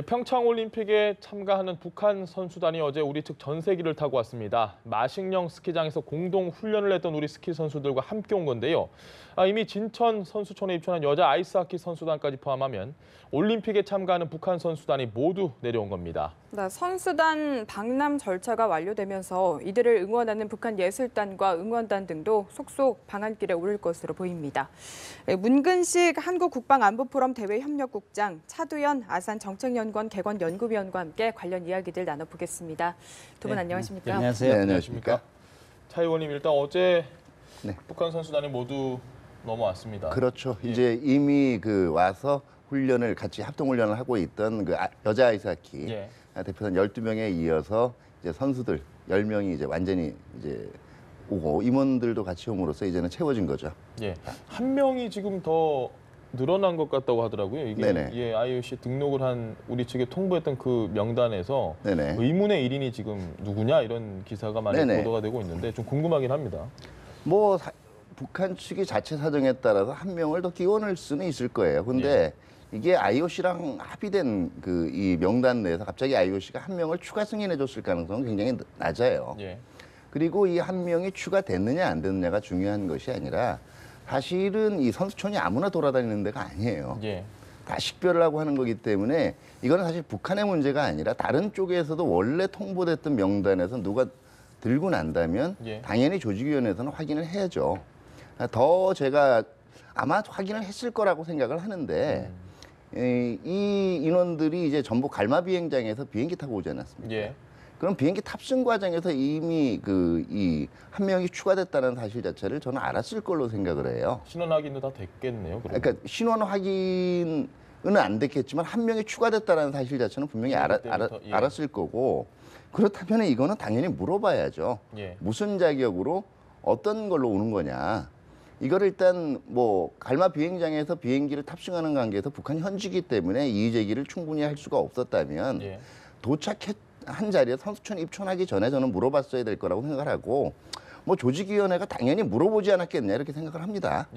평창올림픽에 참가하는 북한 선수단이 어제 우리 측 전세기를 타고 왔습니다. 마식령 스키장에서 공동 훈련을 했던 우리 스키 선수들과 함께 온 건데요. 이미 진천 선수촌에 입촌한 여자 아이스하키 선수단까지 포함하면 올림픽에 참가하는 북한 선수단이 모두 내려온 겁니다. 네, 선수단 방남 절차가 완료되면서 이들을 응원하는 북한 예술단과 응원단 등도 속속 방한길에 오를 것으로 보입니다. 문근식 한국국방안보포럼 대외협력국장, 차두연 아산 정책연구원 개건연구위원과 함께 관련 이야기들 나눠보겠습니다. 두 분 안녕하십니까? 안녕하세요. 네, 안녕하십니까? 차 의원님, 일단 어제 네. 북한 선수단이 모두 넘어왔습니다. 그렇죠. 이제 이미 와서 훈련을 같이 합동 훈련을 하고 있던 여자 아이스하키 대표단 12명에 이어서 이제 선수들 10명이 이제 완전히 이제 오고 임원들도 같이 옴으로써 이제는 채워진 거죠. 예. 한 명이 지금 더 늘어난 것 같다고 하더라고요. 이게 네네. IOC 등록을 한 우리 측에 통보했던 그 명단에서 네네. 의문의 1인이 지금 누구냐 이런 기사가 많이 네네. 보도가 되고 있는데 좀 궁금하긴 합니다. 북한 측이 자체 사정에 따라서 한 명을 더 끼워넣을 수는 있을 거예요. 근데 이게 IOC랑 합의된 이 명단 내에서 갑자기 IOC가 한 명을 추가 승인해 줬을 가능성은 굉장히 낮아요. 그리고 이 한 명이 추가됐느냐 안 됐느냐가 중요한 것이 아니라 사실은 이 선수촌이 아무나 돌아다니는 데가 아니에요. 다 식별을 하고 하는 거기 때문에 이거는 사실 북한의 문제가 아니라 다른 쪽에서도 원래 통보됐던 명단에서 누가 들고 난다면 당연히 조직위원회에서는 확인을 해야죠. 더 제가 아마 확인을 했을 거라고 생각을 하는데 이 인원들이 이제 전부 갈마 비행장에서 비행기 타고 오지 않았습니까? 그럼 비행기 탑승 과정에서 이미 이 한 명이 추가됐다는 사실 자체를 저는 알았을 걸로 생각을 해요. 신원 확인도 다 됐겠네요. 그러면. 그러니까 신원 확인은 안 됐겠지만 한 명이 추가됐다는 사실 자체는 분명히 알았을 거고 그렇다면 이거는 당연히 물어봐야죠. 무슨 자격으로 어떤 걸로 오는 거냐. 이거를 일단 갈마 비행장에서 비행기를 탑승하는 관계에서 북한 현지이기 때문에 이의 제기를 충분히 할 수가 없었다면 도착한 자리에 선수촌 입촌하기 전에 저는 물어봤어야 될 거라고 생각을 하고 조직위원회가 당연히 물어보지 않았겠냐 이렇게 생각을 합니다.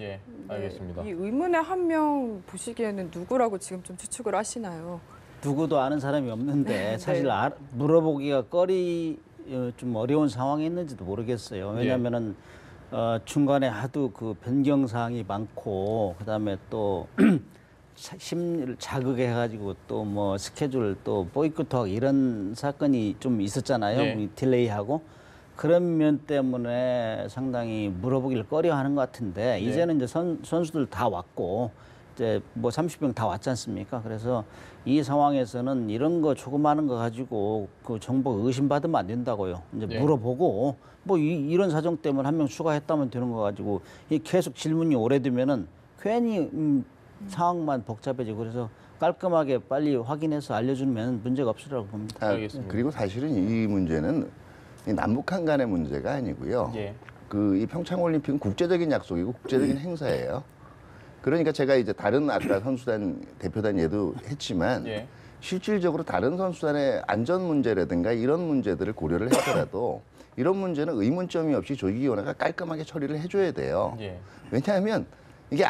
알겠습니다. 이 의문의 한 명 보시기에는 누구라고 지금 좀 추측을 하시나요? 누구도 아는 사람이 없는데 사실 물어보기가 좀 어려운 상황이 있는지도 모르겠어요. 왜냐하면은 중간에 하도 그 변경 사항이 많고 그다음에 또 심리를 자극해가지고 또 스케줄 또 보이콧하고 이런 사건이 좀 있었잖아요. 딜레이하고 그런 면 때문에 상당히 물어보기를 꺼려하는 것 같은데 이제는 이제 선수들 다 왔고 이제 30명 다 왔지 않습니까? 그래서 이 상황에서는 이런 거 조그마한 거 가지고 그 정보 의심받으면 안 된다고요. 이제 물어보고 이런 사정 때문에 한 명 추가했다면 되는 거 가지고 계속 질문이 오래되면은 괜히 상황만 복잡해지고 그래서 깔끔하게 빨리 확인해서 알려주면 문제가 없으라고 봅니다. 알겠습니다. 그리고 사실은 이 문제는 이 남북한 간의 문제가 아니고요. 이 평창올림픽은 국제적인 약속이고 국제적인 행사예요. 그러니까 제가 이제 다른 아까 선수단 대표단 예도 했지만 실질적으로 다른 선수단의 안전 문제라든가 이런 문제들을 고려를 해서라도 이런 문제는 의문점이 없이 조직위원회가 깔끔하게 처리를 해줘야 돼요. 왜냐하면 이게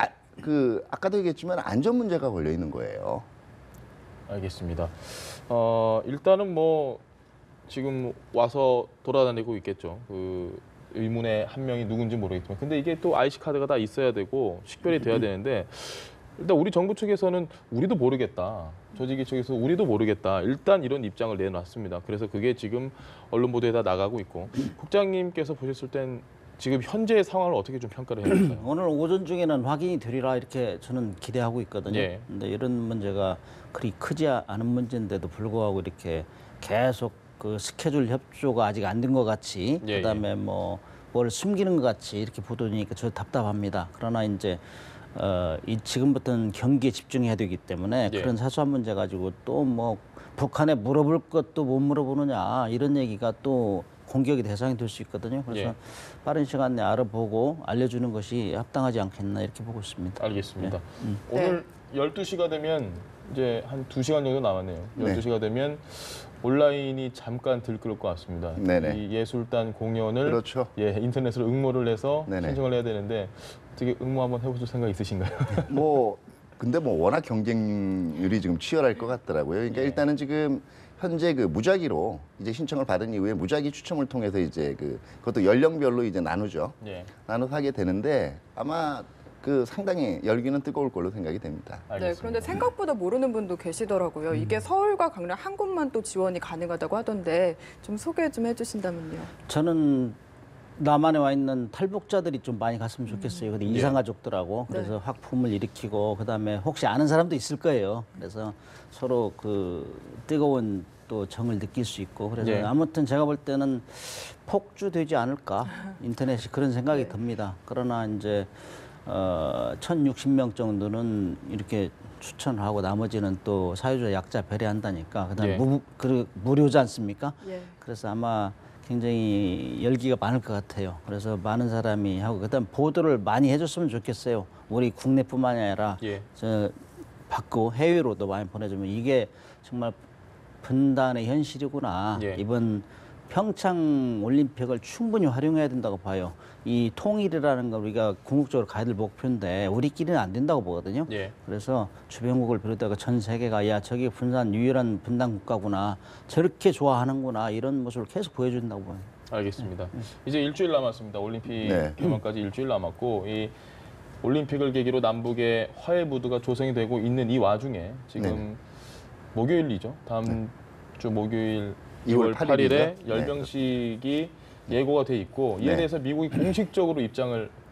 아까도 얘기했지만 안전 문제가 걸려 있는 거예요. 알겠습니다. 일단은 지금 와서 돌아다니고 있겠죠. 그 의문의 한 명이 누군지 모르겠지만 근데 이게 또 IC 카드가 다 있어야 되고 식별이 돼야 되는데 일단 우리 정부 측에서는 우리도 모르겠다. 조직위 측에서 우리도 모르겠다. 일단 이런 입장을 내놨습니다. 그래서 그게 지금 언론 보도에 다 나가고 있고 국장님께서 보셨을 땐 지금 현재의 상황을 어떻게 좀 평가를 해주세요? 오늘 오전 중에는 확인이 되리라 이렇게 저는 기대하고 있거든요. 근데 이런 문제가 그리 크지 않은 문제인데도 불구하고 이렇게 계속 그 스케줄 협조가 아직 안 된 것 같이 그다음에 뭘 숨기는 것 같이 이렇게 보도되니까 저 답답합니다. 그러나 이제 지금부터는 경기에 집중해야 되기 때문에 그런 사소한 문제 가지고 또 북한에 물어볼 것도 못 물어보느냐 이런 얘기가 또 공격의 대상이 될 수 있거든요. 그래서 빠른 시간 내에 알아보고 알려주는 것이 합당하지 않겠나 이렇게 보고 있습니다. 알겠습니다. 오늘 12시가 되면 이제 한 2시간 정도 남았네요. 12시가 되면 온라인이 잠깐 들끓을 것 같습니다. 이 예술단 공연을 인터넷으로 응모를 해서 신청을 해야 되는데 어떻게 응모 한번 해보실 생각 있으신가요? 근데 뭐 워낙 경쟁률이 지금 치열할 것 같더라고요. 그러니까 일단은 지금 현재 그 무작위로 이제 신청을 받은 이후에 무작위 추첨을 통해서 이제 그것도 연령별로 이제 나누죠. 예. 나눠서 하게 되는데 아마 그 상당히 열기는 뜨거울 걸로 생각이 됩니다. 네, 알겠습니다. 그런데 생각보다 모르는 분도 계시더라고요. 이게 서울과 강릉 한 곳만 또 지원이 가능하다고 하던데 좀 소개 좀 해주신다면요. 저는 남한에 와 있는 탈북자들이 좀 많이 갔으면 좋겠어요. 근데 이산가족들하고 그래서 학품을 일으키고 그다음에 혹시 아는 사람도 있을 거예요. 그래서 서로 그 뜨거운 또 정을 느낄 수 있고 그래서 예. 아무튼 제가 볼 때는 폭주되지 않을까 인터넷이 그런 생각이 듭니다. 그러나 이제 1,060명 정도는 이렇게 추천하고 나머지는 또 사회적 약자 배려한다니까 그다음에 예. 무료지 않습니까? 예. 그래서 아마 굉장히 열기가 많을 것 같아요. 그래서 많은 사람이 하고 그다음 보도를 많이 해줬으면 좋겠어요. 우리 국내뿐만이 아니라 예. 저 밖고 해외로도 많이 보내주면 이게 정말 분단의 현실이구나. 예. 이번 평창 올림픽을 충분히 활용해야 된다고 봐요. 이 통일이라는 걸 우리가 궁극적으로 가야 될 목표인데 우리끼리는 안 된다고 보거든요. 예. 그래서 주변국을 비롯해서 전 세계가 야 저기 분산 유일한 분단 국가구나 저렇게 좋아하는구나 이런 모습을 계속 보여준다고 봐요. 알겠습니다. 이제 일주일 남았습니다. 올림픽 네. 개막까지 일주일 남았고 이 올림픽을 계기로 남북의 화해 무드가 조성이 되고 있는 이 와중에 지금 네. 목요일이죠. 다음 주 목요일 2월 2월 8일에 네. 열병식이 예고가 돼 있고 이에 네. 대해서 미국이 공식적으로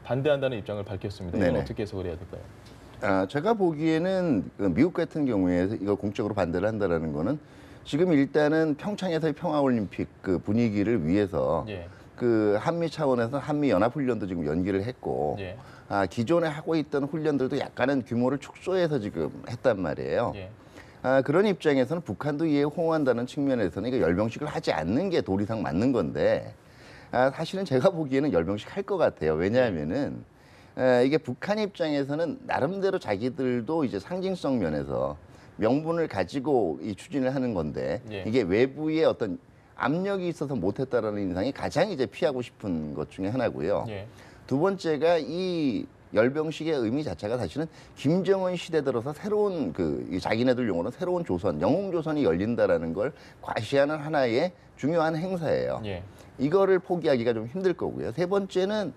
반대한다는 입장을 밝혔습니다. 이건 네네. 어떻게 해석을 해야 될까요? 제가 보기에는 그 미국 같은 경우에 이거 공적으로 반대를 한다라는 거는 지금 일단은 평창에서의 평화올림픽 그 분위기를 위해서 예. 그 한미 차원에서 한미 연합훈련도 지금 연기를 했고 예. 기존에 하고 있던 훈련들도 약간은 규모를 축소해서 지금 했단 말이에요. 예. 그런 입장에서는 북한도 이에 호응한다는 측면에서는 이거 열병식을 하지 않는 게 도리상 맞는 건데 사실은 제가 보기에는 열병식 할 것 같아요. 왜냐하면은 이게 북한 입장에서는 나름대로 자기들도 이제 상징성 면에서 명분을 가지고 이 추진을 하는 건데 예. 이게 외부의 어떤 압력이 있어서 못했다라는 인상이 가장 이제 피하고 싶은 것 중에 하나고요. 예. 두 번째가 이 열병식의 의미 자체가 사실은 김정은 시대 들어서 새로운 이 자기네들 용어로 새로운 조선, 영웅 조선이 열린다라는 걸 과시하는 하나의 중요한 행사예요. 예. 이거를 포기하기가 좀 힘들 거고요. 세 번째는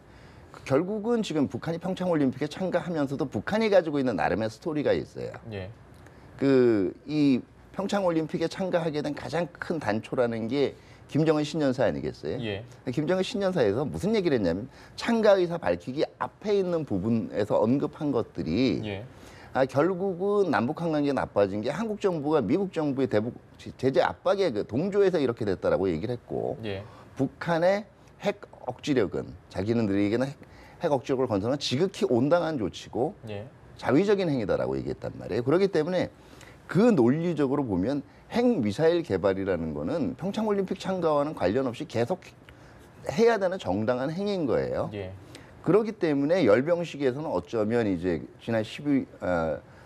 결국은 지금 북한이 평창올림픽에 참가하면서도 북한이 가지고 있는 나름의 스토리가 있어요. 예. 이 평창올림픽에 참가하게 된 가장 큰 단초라는 게 김정은 신년사 아니겠어요? 예. 김정은 신년사에서 무슨 얘기를 했냐면 참가 의사 밝히기 앞에 있는 부분에서 언급한 것들이 예. 결국은 남북 관계가 나빠진 게 한국 정부가 미국 정부의 대북 제재 압박에 동조해서 이렇게 됐다라고 얘기를 했고 예. 북한의 핵 억지력은 자기네들에게는 핵 억지력을 건설하는 지극히 온당한 조치고 예. 자위적인 행위다라고 얘기했단 말이에요. 그렇기 때문에 그 논리적으로 보면 핵 미사일 개발이라는 거는 평창올림픽 참가와는 관련 없이 계속 해야 되는 정당한 행위인 거예요. 예. 그렇기 때문에 열병식에서는 어쩌면 이제 지난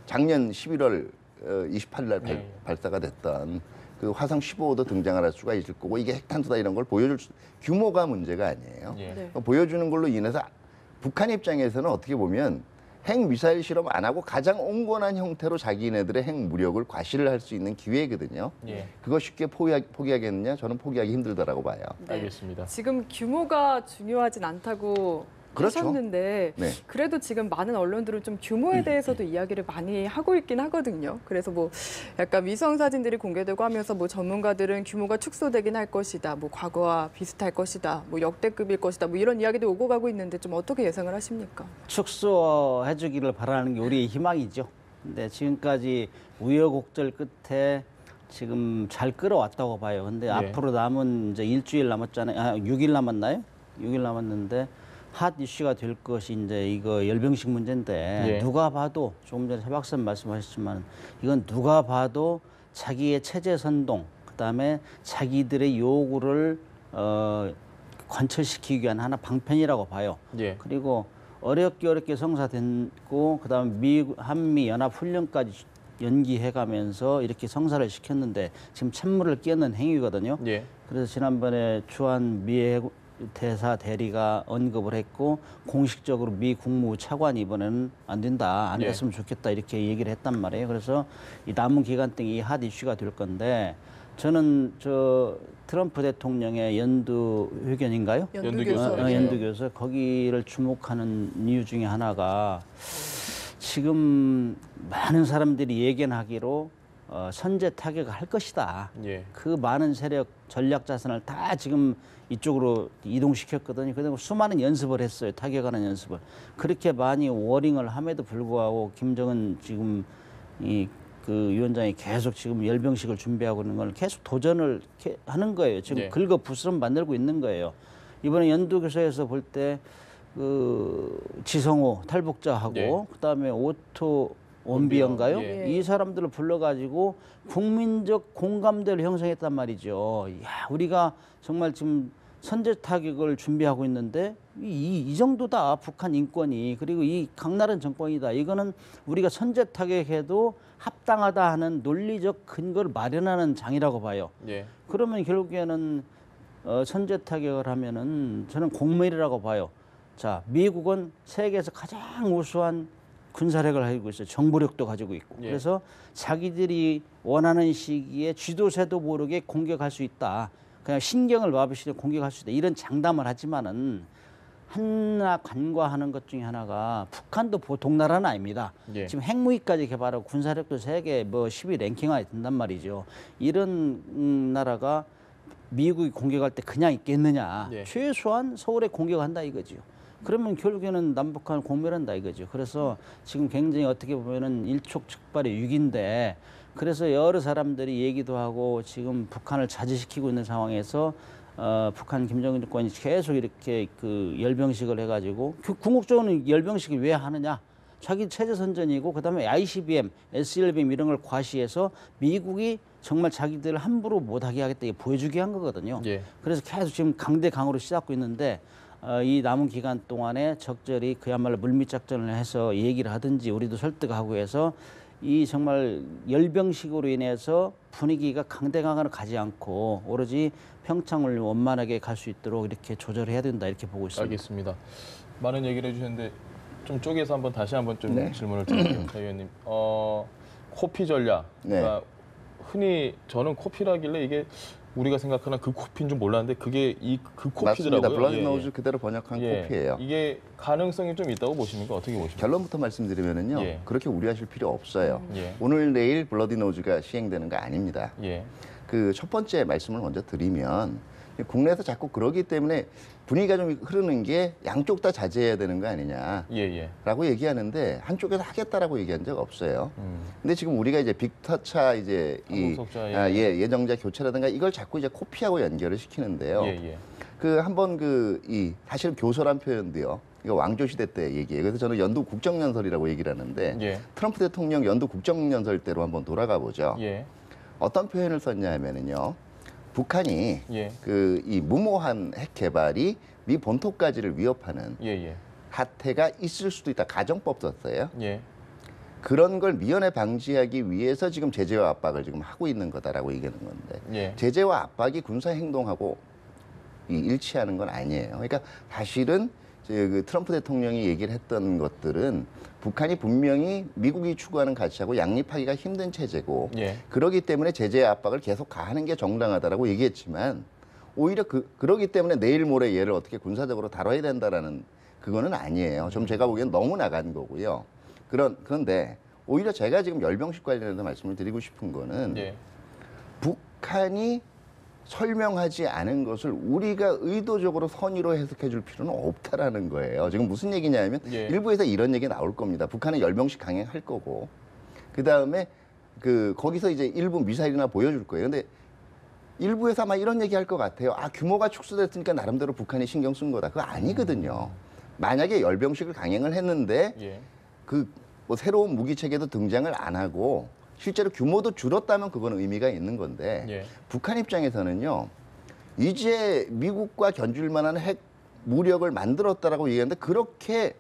작년 11월 28일 날 예. 발사가 됐던 그 화성 15호도 등장을 할 수가 있을 거고 이게 핵탄두다 이런 걸 보여줄 규모가 문제가 아니에요. 예. 네. 보여주는 걸로 인해서 북한 입장에서는 어떻게 보면 핵 미사일 실험 안 하고 가장 온건한 형태로 자기네들의 핵 무력을 과시를 할 수 있는 기회거든요. 예. 그거 쉽게 포기하겠느냐? 저는 포기하기 힘들다라고 봐요. 네. 알겠습니다. 지금 규모가 중요하진 않다고 그렇죠. 하셨는데 네. 그래도 지금 많은 언론들은 좀 규모에 대해서도 이야기를 많이 하고 있긴 하거든요. 그래서 뭐 약간 위성 사진들이 공개되고 하면서 뭐 전문가들은 규모가 축소되긴 할 것이다. 뭐 과거와 비슷할 것이다. 뭐 역대급일 것이다. 뭐 이런 이야기도 오고 가고 있는데 좀 어떻게 예상을 하십니까? 축소해주기를 바라는 게 우리의 희망이죠. 근데 지금까지 우여곡절 끝에 지금 잘 끌어왔다고 봐요. 근데 앞으로 남은 이제 일주일 남았잖아요. 6일 남았나요? 6일 남았는데 핫 이슈가 될 것이 이제 이거 열병식 문제인데 예. 누가 봐도 조금 전에 해 박사님 말씀하셨지만 이건 누가 봐도 자기의 체제 선동 그다음에 자기들의 요구를 관철시키기 위한 하나 방편이라고 봐요. 예. 그리고 어렵게 성사됐고 그다음에 한미 연합 훈련까지 연기해가면서 이렇게 성사를 시켰는데 지금 찬물을 끼얹는 행위거든요. 예. 그래서 지난번에 주한 미 대사 대리가 언급을 했고 공식적으로 미 국무부 차관이 이번에는 안 된다, 안 예. 됐으면 좋겠다 이렇게 얘기를 했단 말이에요. 그래서 이 남은 기간 동안 이 핫 이슈가 될 건데 저는 저 트럼프 대통령의 연두 회견인가요? 연두교서. 연두교서 거기를 주목하는 이유 중에 하나가 지금 많은 사람들이 예견하기로 선제 타격을 할 것이다. 예. 그 많은 세력 전략 자산을 다 지금 이쪽으로 이동시켰거든요. 그리고 수많은 연습을 했어요. 타격하는 연습을. 그렇게 많이 워링을 함에도 불구하고 김정은 지금 그 위원장이 계속 지금 열병식을 준비하고 있는 걸 계속 도전을 하는 거예요. 지금 네. 긁어 부스럼 만들고 있는 거예요. 이번에 연두교서에서 볼 때 그 지성호 탈북자하고 네. 그다음에 오토 원비인가요? 예. 이 사람들을 불러가지고 국민적 공감대를 형성했단 말이죠. 야, 우리가 정말 지금 선제 타격을 준비하고 있는데 이 정도다 북한 인권이, 그리고 이 강나른 정권이다. 이거는 우리가 선제 타격해도 합당하다 하는 논리적 근거를 마련하는 장이라고 봐요. 예. 그러면 결국에는 선제 타격을 하면은 저는 공멸이라고 봐요. 자, 미국은 세계에서 가장 우수한 군사력을 가지고 있어요. 정보력도 가지고 있고. 예. 그래서 자기들이 원하는 시기에 쥐도 새도 모르게 공격할 수 있다. 그냥 신경을 놔버리시고 공격할 수 있다. 이런 장담을 하지만은 하나 간과하는 것 중에 하나가 북한도 보통 나라는 아닙니다. 예. 지금 핵무기까지 개발하고 군사력도 세계 뭐 10위 랭킹하에 든단 말이죠. 이런 나라가 미국이 공격할 때 그냥 있겠느냐. 예. 최소한 서울에 공격한다 이거죠. 그러면 결국에는 남북한을 공멸한다 이거죠. 그래서 지금 굉장히 어떻게 보면은 일촉즉발의 위기인데, 그래서 여러 사람들이 얘기도 하고 지금 북한을 자제시키고 있는 상황에서 북한 김정은 정권이 계속 이렇게 그 열병식을 해가지고 궁극적으로 열병식을 왜 하느냐? 자기 체제 선전이고 그다음에 ICBM, SLBM 이런 걸 과시해서 미국이 정말 자기들을 함부로 못하게 하겠다 이게 보여주게 한 거거든요. 예. 그래서 계속 지금 강대강으로 시작하고 있는데 이 남은 기간 동안에 적절히 그야말로 물밑 작전을 해서 얘기를 하든지 우리도 설득하고 해서 이 정말 열병식으로 인해서 분위기가 강대강으로 가지 않고 오로지 평창을 원만하게 갈 수 있도록 이렇게 조절해야 된다 이렇게 보고 있습니다. 알겠습니다. 많은 얘기를 해주셨는데 좀 쪼개서 한번 다시 한번 좀 네. 질문을 드릴게요, 차 의원님. 코피 전략. 네. 그러니까 흔히 저는 코피라길래 이게 우리가 생각하는 그 코피인 줄 몰랐는데 그게 그 코피더라고요. 맞습니다. 블러디 예, 노즈 그대로 번역한 예. 코피예요. 이게 가능성이 좀 있다고 보십니까? 어떻게 보십니까? 결론부터 말씀드리면은요. 예. 그렇게 우려하실 필요 없어요. 예. 오늘 내일 블러디 노즈가 시행되는 거 아닙니다. 예. 그 첫 번째 말씀을 먼저 드리면 국내에서 자꾸 그러기 때문에 분위기가 좀 흐르는 게 양쪽 다 자제해야 되는 거 아니냐라고 예, 예. 얘기하는데 한쪽에서 하겠다라고 얘기한 적 없어요. 근데 지금 우리가 이제 빅터차 이제 항공석자, 예정자 교체라든가 이걸 자꾸 이제 코피하고 연결을 시키는데요. 예, 예. 그 한번 사실은 교서란 표현도요. 이거 왕조 시대 때 얘기예요. 그래서 저는 연두 국정연설이라고 얘기를 하는데 예. 트럼프 대통령 연두 국정연설 때로 한번 돌아가 보죠. 예. 어떤 표현을 썼냐 하면은요. 북한이 예. 이 무모한 핵 개발이 미 본토까지를 위협하는 예, 예. 사태가 있을 수도 있다. 가정법 썼어요. 예. 그런 걸 미연에 방지하기 위해서 지금 제재와 압박을 지금 하고 있는 거다라고 얘기하는 건데 예. 제재와 압박이 군사 행동하고 일치하는 건 아니에요. 그러니까 사실은 그 트럼프 대통령이 얘기를 했던 것들은 북한이 분명히 미국이 추구하는 가치하고 양립하기가 힘든 체제고 예. 그러기 때문에 제재의 압박을 계속 가하는 게 정당하다라고 얘기했지만 오히려 그러기 때문에 내일 모레 얘를 어떻게 군사적으로 다뤄야 된다라는 그거는 아니에요. 좀 제가 보기엔 너무 나간 거고요. 그런데 오히려 제가 지금 열병식 관련해서 말씀을 드리고 싶은 거는 예. 북한이 설명하지 않은 것을 우리가 의도적으로 선의로 해석해 줄 필요는 없다라는 거예요. 지금 무슨 얘기냐면 예. 일부에서 이런 얘기 나올 겁니다. 북한은 열병식 강행할 거고 그다음에 거기서 이제 일부 미사일이나 보여줄 거예요. 근데 일부에서 아마 이런 얘기 할 것 같아요. 규모가 축소됐으니까 나름대로 북한이 신경 쓴 거다. 그거 아니거든요. 만약에 열병식을 강행을 했는데 예. 뭐 새로운 무기 체계도 등장을 안 하고 실제로 규모도 줄었다면 그건 의미가 있는 건데 예. 북한 입장에서는요. 이제 미국과 견줄 만한 핵 무력을 만들었다라고 얘기하는데 그렇게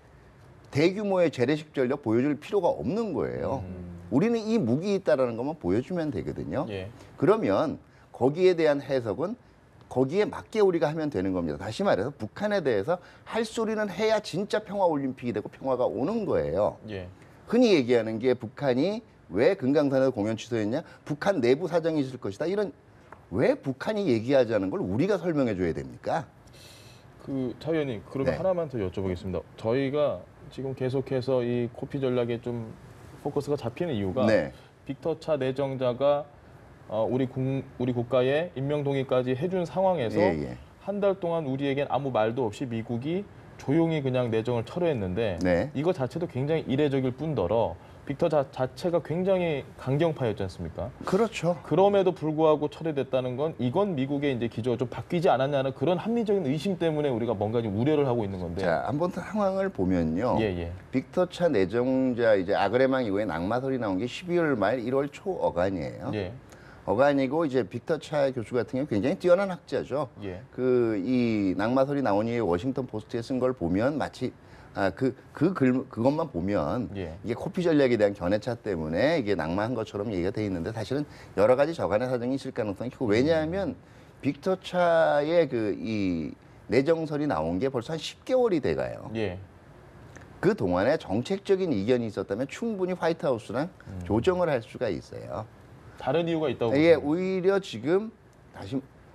대규모의 재래식 전력 보여줄 필요가 없는 거예요. 우리는 이 무기 있다라는 것만 보여주면 되거든요. 예. 그러면 거기에 대한 해석은 거기에 맞게 우리가 하면 되는 겁니다. 다시 말해서 북한에 대해서 할 소리는 해야 진짜 평화올림픽이 되고 평화가 오는 거예요. 예. 흔히 얘기하는 게 북한이 왜 금강산에서 공연 취소했냐? 북한 내부 사정이 있을 것이다. 이런 왜 북한이 얘기하지 않은 걸 우리가 설명해 줘야 됩니까? 그 차 의원님 그러면 네. 하나만 더 여쭤보겠습니다. 저희가 지금 계속해서 이 코피 전략에 좀 포커스가 잡히는 이유가 네. 빅터 차 내정자가 우리 국가에 임명 동의까지 해준 상황에서 예. 한 달 동안 우리에겐 아무 말도 없이 미국이 조용히 그냥 내정을 철회했는데 네. 이거 자체도 굉장히 이례적일 뿐더러 빅터 자체가 굉장히 강경파였지 않습니까? 그렇죠. 그럼에도 불구하고 철회됐다는 건 이건 미국의 이제 기조가 좀 바뀌지 않았냐는 그런 합리적인 의심 때문에 우리가 뭔가 좀 우려를 하고 있는 건데. 자, 한번 상황을 보면요. 예. 빅터 차 내정자 이제 아그레망 이후에 낙마설이 나온 게 12월 말 1월 초 어간이에요. 예. 어간이고 이제 빅터 차 교수 같은 경우 굉장히 뛰어난 학자죠. 예. 이 낙마설이 나온 이후에 워싱턴 포스트에 쓴 걸 보면 마치 그것만 보면 예. 이게 코피 전략에 대한 견해차 때문에 이게 낙마한 것처럼 얘기가 돼 있는데 사실은 여러 가지 저간의 사정이 있을 가능성이 크고 왜냐하면 빅터 차의 이 내정설이 나온 게 벌써 한 10개월이 돼가요. 예. 그 동안에 정책적인 이견이 있었다면 충분히 화이트하우스랑 조정을 할 수가 있어요. 다른 이유가 있다고 이게 보시나요? 오히려 지금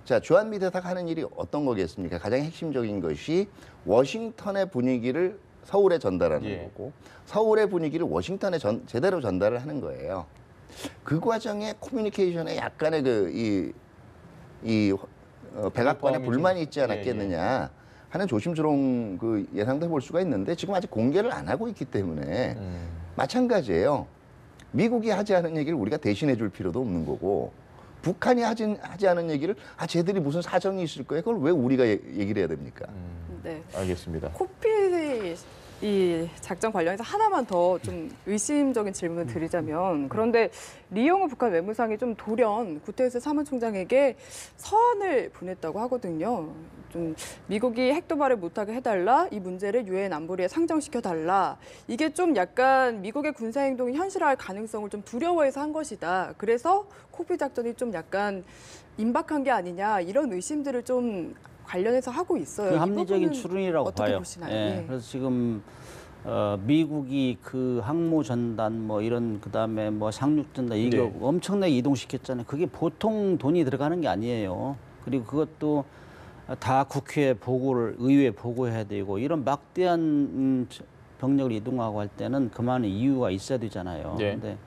자 주한미 대사가 하는 일이 어떤 거겠습니까? 가장 핵심적인 것이 워싱턴의 분위기를 서울에 전달하는 예. 거고 서울의 분위기를 워싱턴에 제대로 전달을 하는 거예요. 그 과정에 커뮤니케이션에 약간의 백악관에 포함이 불만이 있지 좀- 않았겠느냐 하는 조심스러운 그 예상도 해볼 수가 있는데 지금 아직 공개를 안 하고 있기 때문에 마찬가지예요. 미국이 하지 않은 얘기를 우리가 대신해 줄 필요도 없는 거고 북한이 하지 않은 얘기를 쟤들이 무슨 사정이 있을 거예요. 그걸 왜 우리가 얘기를 해야 됩니까? 네. 알겠습니다. 코피 이 작전 관련해서 하나만 더 좀 의심적인 질문을 드리자면 그런데 리용호 북한 외무상이 좀 돌연 구테르스 사무총장에게 서한을 보냈다고 하거든요. 좀 미국이 핵 도발을 못하게 해달라, 이 문제를 유엔 안보리에 상정시켜달라. 이게 좀 약간 미국의 군사 행동이 현실화할 가능성을 좀 두려워해서 한 것이다. 그래서 코피 작전이 좀 약간 임박한 게 아니냐 이런 의심들을 좀 관련해서 하고 있어요. 그 이 합리적인 부분은 추론이라고 어떻게 봐요. 보시나요? 예, 예. 그래서 지금 미국이 그 항모 전단 뭐 이런 그다음에 뭐 상륙 전단 이거 네. 엄청나게 이동시켰잖아요. 그게 보통 돈이 들어가는 게 아니에요. 그리고 그것도 다 국회에 보고를 의회에 보고해야 되고 이런 막대한 병력을 이동하고 할 때는 그만한 이유가 있어야 되잖아요. 네. 근데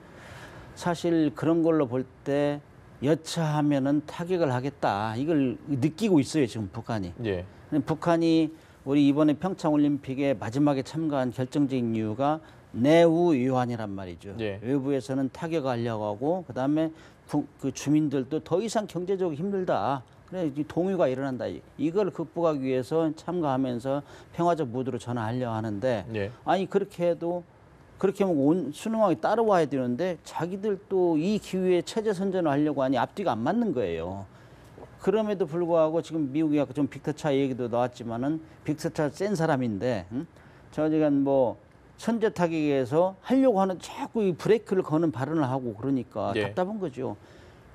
사실 그런 걸로 볼 때 여차하면은 타격을 하겠다. 이걸 느끼고 있어요, 지금 북한이. 예. 북한이 우리 이번에 평창 올림픽에 마지막에 참가한 결정적인 이유가 내후 위환이란 말이죠. 예. 외부에서는 타격하려고 하고 그다음에 그 주민들도 더 이상 경제적으로 힘들다. 그래 동요가 일어난다. 이걸 극복하기 위해서 참가하면서 평화적 무드로 전환하려고 하는데 예. 아니 그렇게 해도 그렇게 하면 순응하게 따라와야 되는데 자기들 또 이 기회에 체제 선전을 하려고 하니 앞뒤가 안 맞는 거예요. 그럼에도 불구하고 지금 미국이 아까 좀 빅터차 얘기도 나왔지만은 빅터차 센 사람인데 저지간 뭐 선제 타격에서 하려고 하는 자꾸 이 브레이크를 거는 발언을 하고 그러니까 예. 답답한 거죠.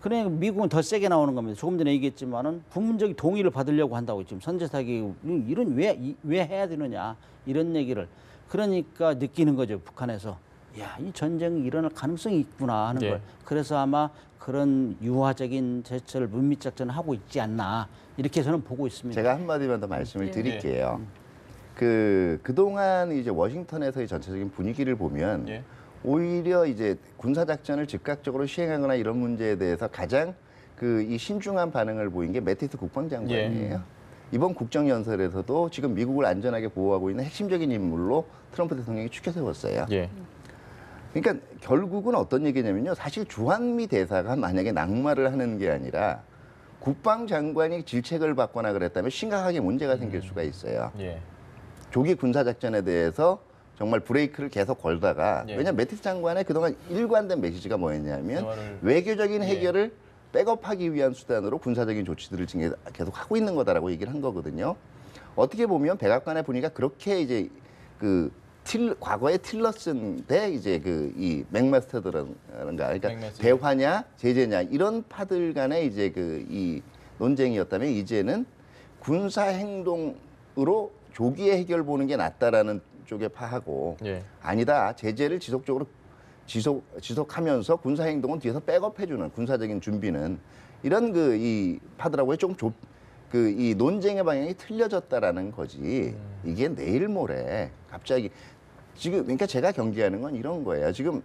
그러니까 미국은 더 세게 나오는 겁니다. 조금 전에 얘기했지만은 국민적인 동의를 받으려고 한다고 지금 선제 타격 이런 왜 해야 되느냐 이런 얘기를 그러니까 느끼는 거죠 북한에서. 야, 이 전쟁이 일어날 가능성이 있구나 하는 예. 걸. 그래서 아마 그런 유화적인 제철 물밑 작전을 하고 있지 않나 이렇게 저는 보고 있습니다. 제가 한마디만 더 말씀을 예. 드릴게요. 그동안 이제 워싱턴에서의 전체적인 분위기를 보면 예. 오히려 이제 군사 작전을 즉각적으로 시행하거나 이런 문제에 대해서 가장 이 신중한 반응을 보인 게 매티스 국방장관이에요. 이번 국정연설에서도 지금 미국을 안전하게 보호하고 있는 핵심적인 인물로 트럼프 대통령이 추켜 세웠어요. 예. 그러니까 결국은 어떤 얘기냐면요. 사실 주한미 대사가 만약에 낙마를 하는 게 아니라 국방장관이 질책을 받거나 그랬다면 심각하게 문제가 생길 수가 있어요. 예. 조기 군사작전에 대해서 정말 브레이크를 계속 걸다가 예. 왜냐하면 매티스 장관의 그동안 일관된 메시지가 뭐였냐면 대화를- 외교적인 예. 해결을 백업하기 위한 수단으로 군사적인 조치들을 지금 계속 하고 있는 거다라고 얘기를 한 거거든요. 어떻게 보면 백악관의 분위기가 그렇게 이제 과거의 틸러슨 대 이제 이 맥마스터들은가 그러니까 맥마스터. 대화냐 제재냐 이런 파들 간의 이제 이 논쟁이었다면 이제는 군사 행동으로 조기에 해결 보는 게 낫다라는 쪽에 파하고 예. 아니다. 제재를 지속적으로 지속하면서 군사 행동은 뒤에서 백업해주는 군사적인 준비는 이런 이 파더라고요. 조금 이 논쟁의 방향이 틀려졌다라는 거지. 이게 내일 모레 갑자기 지금 그러니까 제가 경계하는 건 이런 거예요. 지금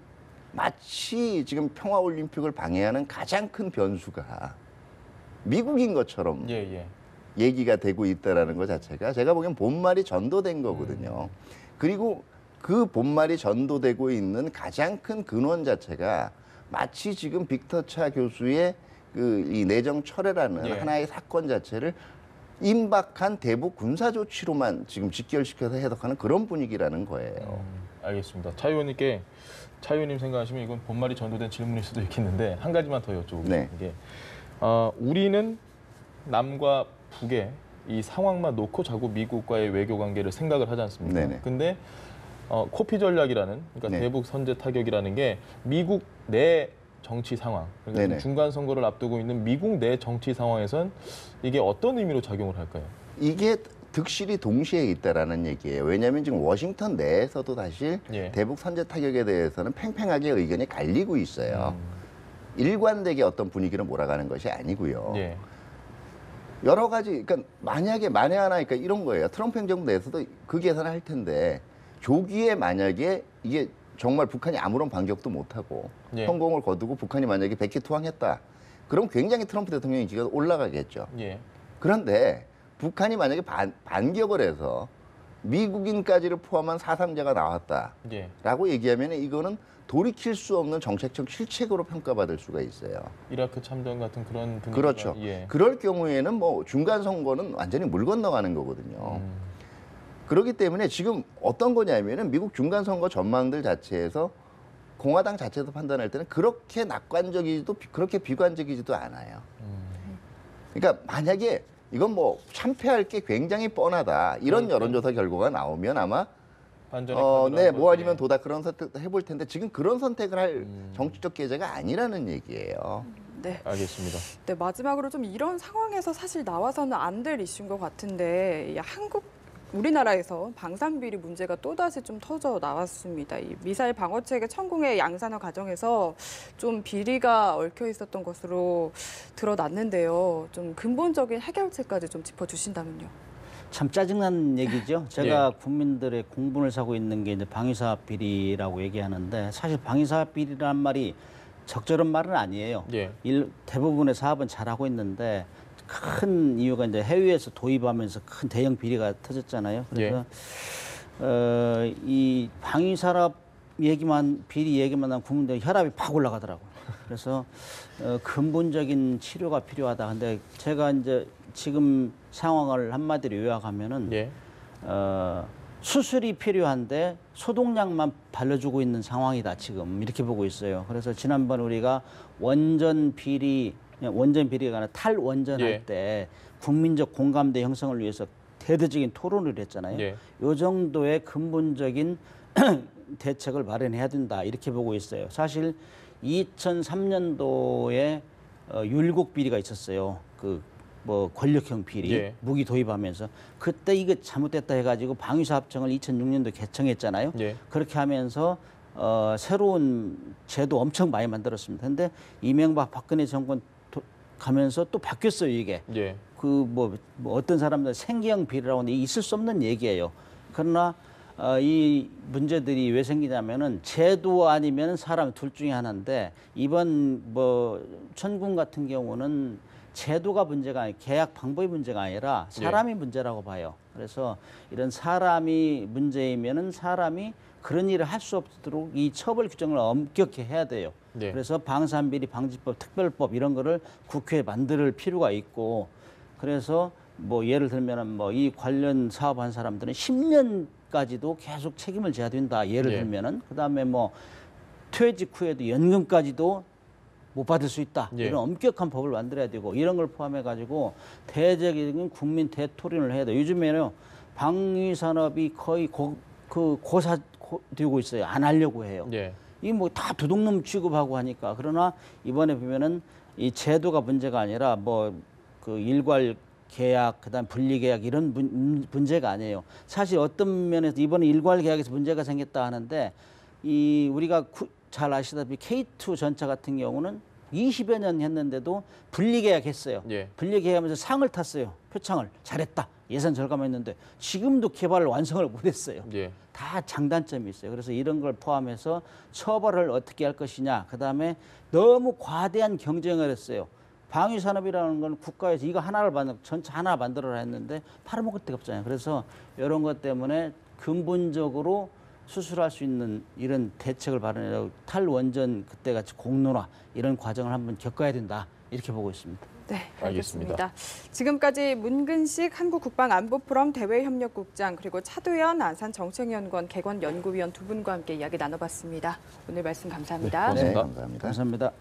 마치 지금 평화올림픽을 방해하는 가장 큰 변수가 미국인 것처럼 예. 얘기가 되고 있다라는 것 자체가 제가 보기엔 본말이 전도된 거거든요. 그리고 그 본말이 전도되고 있는 가장 큰 근원 자체가 마치 지금 빅터 차 교수의 이 내정 철회라는 예. 하나의 사건 자체를 임박한 대북 군사 조치로만 지금 직결시켜서 해석하는 그런 분위기라는 거예요. 알겠습니다. 차 의원님 생각하시면 이건 본말이 전도된 질문일 수도 있겠는데 한 가지만 더 여쭤보겠습니다. 네. 우리는 남과 북의 이 상황만 놓고 자꾸 미국과의 외교 관계를 생각을 하지 않습니까? 네네. 근데 코피 전략이라는 그러니까 네. 대북 선제 타격이라는 게 미국 내 정치 상황, 그러니까 네네. 중간 선거를 앞두고 있는 미국 내 정치 상황에선 이게 어떤 의미로 작용을 할까요? 이게 득실이 동시에 있다라는 얘기예요. 왜냐하면 지금 워싱턴 내에서도 사실 예. 대북 선제 타격에 대해서는 팽팽하게 의견이 갈리고 있어요. 일관되게 어떤 분위기를 몰아가는 것이 아니고요. 예. 여러 가지, 그러니까 만약에 만에 하나, 그러니까 이런 거예요. 트럼프 행정부 내에서도 그 계산을 할 텐데 조기에 만약에 이게 정말 북한이 아무런 반격도 못하고 예. 성공을 거두고 북한이 만약에 백기 투항했다. 그럼 굉장히 트럼프 대통령의 인기가 올라가겠죠. 예. 그런데 북한이 만약에 반격을 해서 미국인까지를 포함한 사상자가 나왔다라고 예. 얘기하면 이거는 돌이킬 수 없는 정책적 실책으로 평가받을 수가 있어요. 이라크 참전 같은 그런 분위기가 그렇죠. 예. 그럴 경우에는 뭐 중간 선거는 완전히 물 건너가는 거거든요. 그렇기 때문에 지금 어떤 거냐면은 미국 중간 선거 전망들 자체에서 공화당 자체에서 판단할 때는 그렇게 낙관적이지도 그렇게 비관적이지도 않아요. 그러니까 만약에 이건 뭐 참패할 게 굉장히 뻔하다 이런 여론조사 결과가 나오면 아마 네, 뭐 아니면 도다 그런 선택도 해볼 텐데 지금 그런 선택을 할 정치적 계제가 아니라는 얘기예요. 네. 알겠습니다. 네, 마지막으로 좀 이런 상황에서 사실 나와서는 안 될 이슈인 것 같은데 우리나라에서 방산비리 문제가 또다시 좀 터져 나왔습니다. 이 미사일 방어체계 천공의 양산화 과정에서 좀 비리가 얽혀 있었던 것으로 드러났는데요. 좀 근본적인 해결책까지 좀 짚어주신다면요. 참 짜증난 얘기죠. 제가 국민들의 공분을 사고 있는 게 이제 방위사업 비리라고 얘기하는데 사실 방위사업 비리라는 말이 적절한 말은 아니에요. 예. 대부분의 사업은 잘하고 있는데 큰 이유가 이제 해외에서 도입하면서 큰 대형 비리가 터졌잖아요. 그래서 이 방위산업 비리 얘기만 하면 국민들 혈압이 팍 올라가더라고요. 그래서 근본적인 치료가 필요하다. 근데 제가 이제 지금 상황을 한마디로 요약하면은 예. 수술이 필요한데 소독약만 발라주고 있는 상황이다 지금 이렇게 보고 있어요. 그래서 지난번 우리가 원전 비리가 아니라 탈원전할 예. 때 국민적 공감대 형성을 위해서 대대적인 토론을 했잖아요. 예. 이 정도의 근본적인 대책을 마련해야 된다 이렇게 보고 있어요. 사실 2003년도에 율곡 비리가 있었어요. 뭐 권력형 비리, 예. 무기 도입하면서 그때 이거 잘못됐다 해가지고 방위사업청을 2006년도 개청했잖아요. 예. 그렇게 하면서 새로운 제도 엄청 많이 만들었습니다. 근데 이명박 박근혜 정권 가면서 또 바뀌었어요 이게. 예. 뭐 어떤 사람들 생계형 비리라고 하는데 있을 수 없는 얘기예요. 그러나 이 문제들이 왜 생기냐면은 제도 아니면 사람 둘 중에 하나인데 이번 뭐 천군 같은 경우는 제도가 문제가 아니라 계약 방법이 문제가 아니라 사람이 문제라고 봐요. 그래서 이런 사람이 문제이면은 사람이 그런 일을 할 수 없도록 이 처벌 규정을 엄격히 해야 돼요. 네. 그래서 방산비리 방지법, 특별법 이런 거를 국회에 만들 필요가 있고 그래서 뭐 예를 들면은 뭐 이 관련 사업한 사람들은 10년까지도 계속 책임을 져야 된다. 예를 예. 들면은 그다음에 뭐 퇴직 후에도 연금까지도 못 받을 수 있다. 예. 이런 엄격한 법을 만들어야 되고 이런 걸 포함해 가지고 대대적인 국민 대토론을 해야 돼. 요즘에는 방위 산업이 거의 고사되고 있어요. 안 하려고 해요. 예. 이 뭐 다 도둑놈 취급하고 하니까 그러나 이번에 보면은 이 제도가 문제가 아니라 뭐 그 일괄 계약, 그다음 분리 계약 이런 문제가 아니에요. 사실 어떤 면에서 이번에 일괄 계약에서 문제가 생겼다 하는데 이 우리가 잘 아시다시피 K2 전차 같은 경우는 20여 년 했는데도 분리 계약했어요. 예. 분리 계약하면서 상을 탔어요. 표창을 잘했다. 예산 절감했는데 지금도 개발을 완성을 못했어요. 예. 다 장단점이 있어요. 그래서 이런 걸 포함해서 처벌을 어떻게 할 것이냐. 그다음에 너무 과대한 경쟁을 했어요. 방위 산업이라는 건 국가에서 이거 하나를 전차 하나 만들어라 했는데 팔아먹을 데가 없잖아요. 그래서 이런 것 때문에 근본적으로 수술할 수 있는 이런 대책을 마련하고 탈원전 그때 같이 공론화 이런 과정을 한번 겪어야 된다. 이렇게 보고 있습니다. 네, 알겠습니다. 알겠습니다. 지금까지 문근식 한국국방안보포럼 대외협력국장 그리고 차도현 안산정책연구원 개관연구위원 두 분과 함께 이야기 나눠봤습니다. 오늘 말씀 감사합니다. 네, 고맙습니다. 감사합니다. 감사합니다.